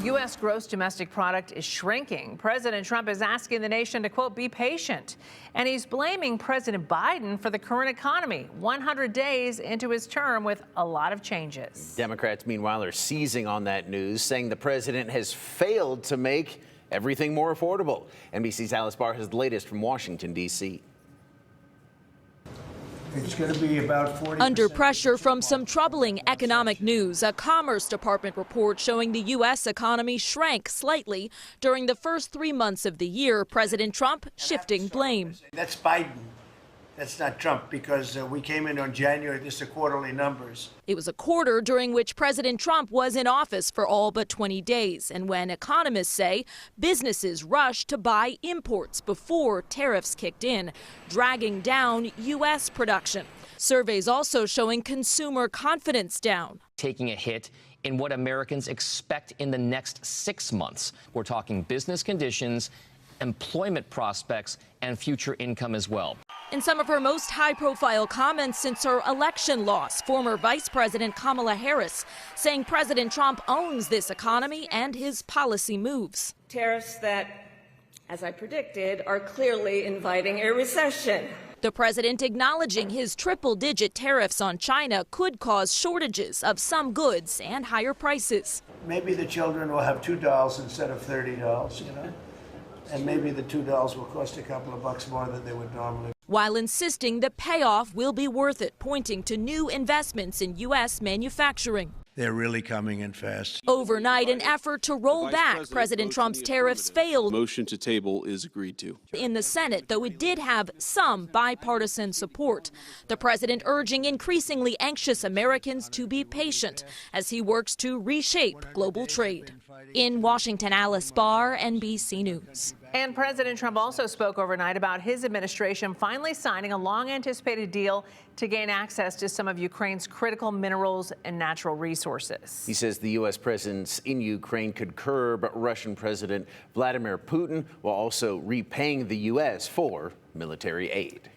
U.S. gross domestic product is shrinking. President Trump is asking the nation to, quote, be patient. And he's blaming President Biden for the current economy, 100 days into his term with a lot of changes. Democrats, meanwhile, are seizing on that news, saying the president has failed to make everything more affordable. NBC's Alice Barr has the latest from Washington, D.C. It's going to be about 40%. Under pressure from some troubling economic news, a Commerce Department report showing the U.S. economy shrank slightly during the first 3 months of the year. President Trump shifting blame. That's Biden. That's not Trump, because we came in on January. This is quarterly numbers. It was a quarter during which President Trump was in office for all but 20 days, and when economists say businesses rushed to buy imports before tariffs kicked in, dragging down U.S. production. Surveys also showing consumer confidence down. Taking a hit in what Americans expect in the next 6 months. We're talking business conditions, employment prospects, and future income as well. In some of her most high-profile comments since her election loss, former Vice President Kamala Harris saying President Trump owns this economy and his policy moves. Tariffs that, as I predicted, are clearly inviting a recession. The president acknowledging his triple-digit tariffs on China could cause shortages of some goods and higher prices. Maybe the children will have $2 instead of $30, you know? And maybe the $2 will cost a couple of bucks more than they would normally. While insisting the payoff will be worth it, pointing to new investments in U.S. manufacturing. They're really coming in fast. Overnight, an effort to roll back President Trump's tariffs failed. Motion to table is agreed to. In the Senate, though it did have some bipartisan support. The president urging increasingly anxious Americans to be patient as he works to reshape global trade. In Washington, Alice Barr, NBC News. And President Trump also spoke overnight about his administration finally signing a long-anticipated deal to gain access to some of Ukraine's critical minerals and natural resources. He says the U.S. presence in Ukraine could curb Russian President Vladimir Putin while also repaying the U.S. for military aid.